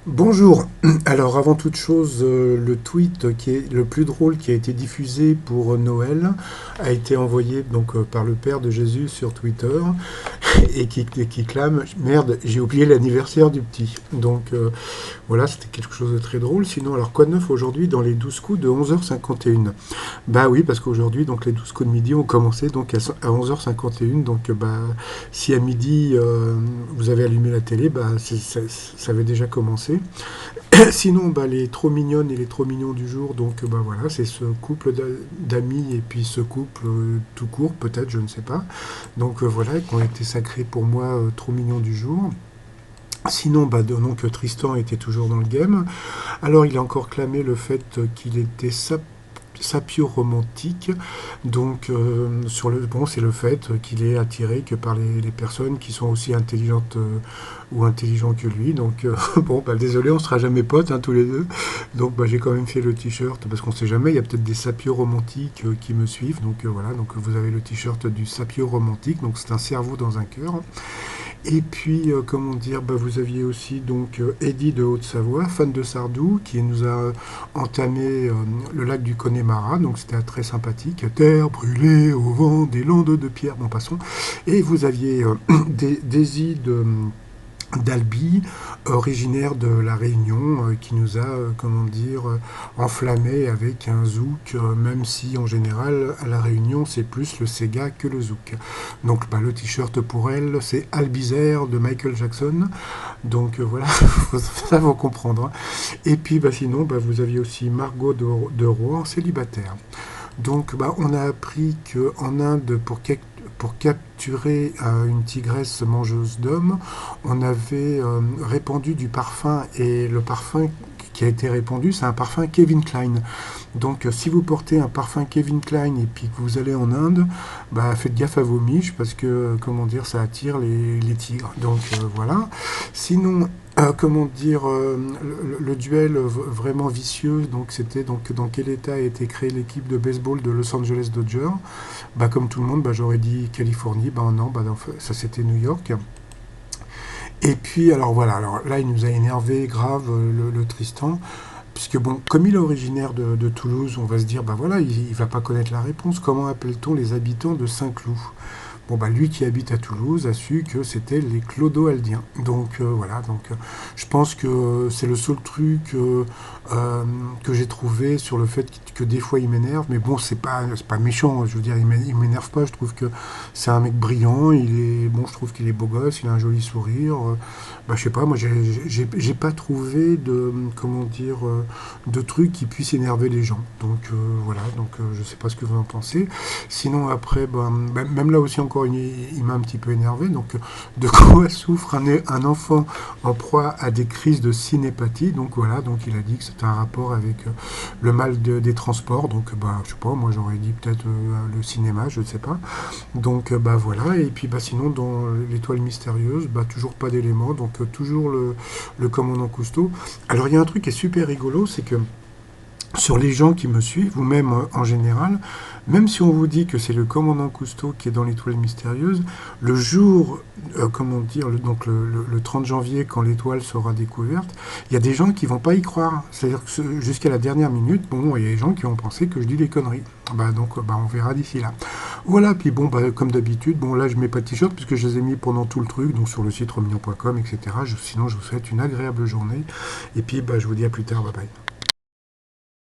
Bonjour. Alors avant toute chose, le tweet qui est le plus drôle qui a été diffusé pour Noël a été envoyé donc par le père de Jésus sur Twitter et qui clame merde, j'ai oublié l'anniversaire du petit. Donc voilà, c'était quelque chose de très drôle. Sinon, alors quoi de neuf aujourd'hui dans les 12 coups de 11h51? Bah oui, parce qu'aujourd'hui donc les 12 coups de midi ont commencé donc à 11h51. Donc bah si à midi vous avez allumé la télé, bah ça avait déjà commencé. Sinon, bah, les trop mignonnes et les trop mignons du jour, donc bah voilà, c'est ce couple d'amis et puis ce couple tout court, peut-être, je ne sais pas. Donc voilà, qui ont été sacrés pour moi trop mignons du jour. Sinon, bah, donc Tristan était toujours dans le game. Alors, il a encore clamé le fait qu'il était sapio-romantique. Donc, sur le bon, c'est le fait qu'il est attiré que par les personnes qui sont aussi intelligentes ou intelligents que lui. Donc, bon, bah, désolé, on sera jamais potes, hein, tous les deux. Donc, bah, j'ai quand même fait le t-shirt parce qu'on sait jamais. Il y a peut-être des sapio-romantiques qui me suivent. Donc, voilà. Donc, vous avez le t-shirt du sapio-romantique. Donc, c'est un cerveau dans un cœur. Et puis, comment dire, bah, vous aviez aussi donc Eddie de Haute-Savoie, fan de Sardou, qui nous a entamé le lac du Connemara, donc c'était très sympathique. Terre brûlée au vent des landes de pierre, bon passons. Et vous aviez Daisy d'Albi, originaire de La Réunion, qui nous a, comment dire, enflammé avec un zouk, même si en général à La Réunion c'est plus le Sega que le zouk. Donc bah, le t-shirt pour elle c'est Albizer de Michael Jackson, donc voilà, ça faut comprendre. Hein. Et puis bah, sinon bah, vous aviez aussi Margot de Rouen, célibataire. Donc, bah, on a appris qu'en Inde, pour capturer une tigresse mangeuse d'hommes, on avait répandu du parfum et le parfum qui a été répandu, c'est un parfum Kevin Klein. Donc, si vous portez un parfum Kevin Klein et puis que vous allez en Inde, bah, faites gaffe à vos miches parce que, comment dire, ça attire les tigres. Donc, voilà. Sinon, comment dire, le duel vraiment vicieux, donc c'était donc dans quel état a été créée l'équipe de baseball de Los Angeles Dodgers. Bah, comme tout le monde, bah, j'aurais dit Californie, bah non, bah, ça c'était New York. Et puis alors voilà, alors là il nous a énervé grave le Tristan, puisque bon, comme il est originaire de Toulouse, on va se dire, bah voilà, il va pas connaître la réponse. Comment appelle-t-on les habitants de Saint-Cloud? Bon, bah, lui qui habite à Toulouse a su que c'était les clodoaldiens. Donc voilà, donc je pense que c'est le seul truc que j'ai trouvé sur le fait que des fois il m'énerve. Mais bon, c'est pas méchant, je veux dire, il m'énerve pas. Je trouve que c'est un mec brillant, bon, je trouve qu'il est beau gosse, il a un joli sourire. Bah, je sais pas, moi j'ai pas trouvé de, comment dire, de trucs qui puissent énerver les gens. Donc voilà, donc je sais pas ce que vous en pensez. Sinon après, ben, même là aussi encore, il m'a un petit peu énervé. Donc de quoi souffre un enfant en proie à des crises de synépathie? Donc voilà, donc il a dit que c'était un rapport avec le mal des transports. Donc bah je sais pas, moi j'aurais dit peut-être le cinéma, je ne sais pas. Donc bah voilà, et puis bah sinon dans l'étoile mystérieuse, bah toujours pas d'éléments, donc toujours le commandant Cousteau. Alors il y a un truc qui est super rigolo, c'est que sur les gens qui me suivent, ou même en général, même si on vous dit que c'est le commandant Cousteau qui est dans l'étoile mystérieuse, le jour, comment dire, donc le 30 janvier, quand l'étoile sera découverte, il y a des gens qui vont pas y croire. C'est-à-dire que jusqu'à la dernière minute, bon, il y a des gens qui vont penser que je dis des conneries. Bah donc, bah, on verra d'ici là. Voilà, puis bon, bah, comme d'habitude, bon là je mets pas de t-shirt puisque je les ai mis pendant tout le truc, donc sur le site romignon.com, etc. Sinon, je vous souhaite une agréable journée. Et puis, bah, je vous dis à plus tard, bye bye.